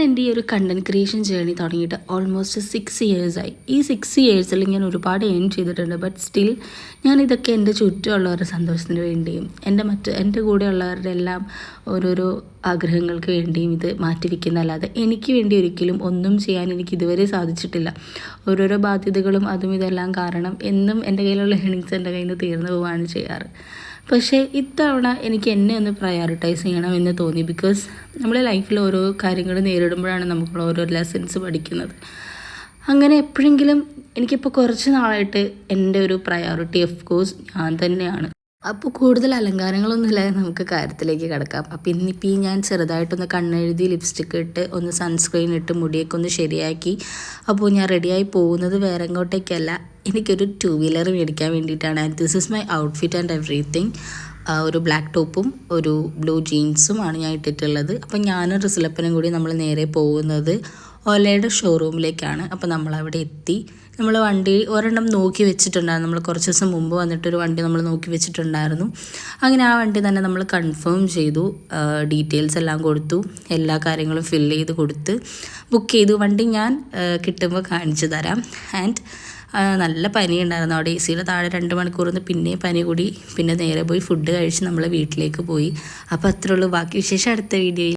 എൻ്റെ ഈ ഒരു കണ്ടൻറ് ക്രിയേഷൻ ജേർണി തുടങ്ങിയിട്ട് ഓൾമോസ്റ്റ് 6 ഇയേഴ്സായി. ഈ 6 ഇയേഴ്സിൽ ഞാൻ ഒരുപാട് ഏൺ ചെയ്തിട്ടുണ്ട്. ബട്ട് സ്റ്റിൽ ഞാനിതൊക്കെ എൻ്റെ ചുറ്റുമുള്ളവരുടെ സന്തോഷത്തിന് വേണ്ടിയും എൻ്റെ കൂടെയുള്ളവരുടെ എല്ലാം ഓരോരോ ആഗ്രഹങ്ങൾക്ക് വേണ്ടിയും ഇത് മാറ്റിവെക്കുന്നതല്ലാതെ എനിക്ക് വേണ്ടി ഒരിക്കലും ഒന്നും ചെയ്യാൻ എനിക്ക് ഇതുവരെ സാധിച്ചിട്ടില്ല. ഓരോരോ ബാധ്യതകളും അതും ഇതെല്ലാം കാരണം എന്നും എൻ്റെ കയ്യിലുള്ള ഏണിങ്സ് എൻ്റെ കയ്യിൽ നിന്ന് തീർന്നു പോവുകയാണ് ചെയ്യാറ്. പക്ഷേ ഇത്തവണ എനിക്ക് എന്നെ ഒന്ന് പ്രയോറിറ്റൈസ് ചെയ്യണമെന്ന് തോന്നി. ബിക്കോസ് നമ്മുടെ ലൈഫിൽ ഓരോ കാര്യങ്ങൾ നേരിടുമ്പോഴാണ് നമുക്ക് ഓരോ ലെസൺസ് പഠിക്കുന്നത്. അങ്ങനെ എപ്പോഴെങ്കിലും എനിക്കിപ്പോൾ കുറച്ച് നാളായിട്ട് എൻ്റെ ഒരു പ്രയോറിറ്റി ഓഫ് കോഴ്സ് ഞാൻ തന്നെയാണ്. അപ്പോൾ കൂടുതൽ അലങ്കാരങ്ങളൊന്നുമില്ലാതെ നമുക്ക് കാര്യത്തിലേക്ക് കിടക്കാം. അപ്പോൾ ഇന്നിപ്പോൾ ഞാൻ ചെറുതായിട്ടൊന്ന് കണ്ണെഴുതി ലിപ്സ്റ്റിക്ക് ഇട്ട് ഒന്ന് സൺസ്ക്രീൻ ഇട്ട് മുടിയൊക്കെ ഒന്ന് ശരിയാക്കി. അപ്പോൾ ഞാൻ റെഡിയായി പോകുന്നത് വേറെ എങ്ങോട്ടേക്കല്ല, എനിക്കൊരു 2 വീലർ മേടിക്കാൻ വേണ്ടിയിട്ടാണ്. And this is my outfit and everything. ഒരു ബ്ലാക്ക് ടോപ്പും ഒരു ബ്ലൂ ജീൻസുമാണ് ഞാൻ ഇട്ടിട്ടുള്ളത്. അപ്പോൾ ഞാനും റിസലപ്പനും കൂടി നമ്മൾ നേരെ പോകുന്നത് ഓലയുടെ ഷോറൂമിലേക്കാണ്. അപ്പോൾ നമ്മളവിടെ എത്തി. നമ്മൾ വണ്ടി ഒരെണ്ണം നോക്കി വെച്ചിട്ടുണ്ടായിരുന്നു. നമ്മൾ കുറച്ച് ദിവസം മുമ്പ് വന്നിട്ടൊരു വണ്ടി നമ്മൾ നോക്കി വെച്ചിട്ടുണ്ടായിരുന്നു. അങ്ങനെ ആ വണ്ടി തന്നെ നമ്മൾ കൺഫേം ചെയ്തു. ഡീറ്റെയിൽസ് എല്ലാം കൊടുത്തു, എല്ലാ കാര്യങ്ങളും ഫില്ല് ചെയ്ത് കൊടുത്ത് ബുക്ക് ചെയ്തു. വണ്ടി ഞാൻ കിട്ടുമ്പോൾ കാണിച്ചു തരാം. ആൻഡ് നല്ല പനി ഉണ്ടായിരുന്നു അവിടെ. AC-യുടെ താഴെ 2 മണിക്കൂർ പിന്നെ പനി കൂടി. പിന്നെ നേരെ പോയി ഫുഡ് കഴിച്ച് നമ്മൾ വീട്ടിലേക്ക് പോയി. അപ്പോൾ അത്രേ ഉള്ളൂ. ബാക്കി വിശേഷം അടുത്ത വീഡിയോയിൽ.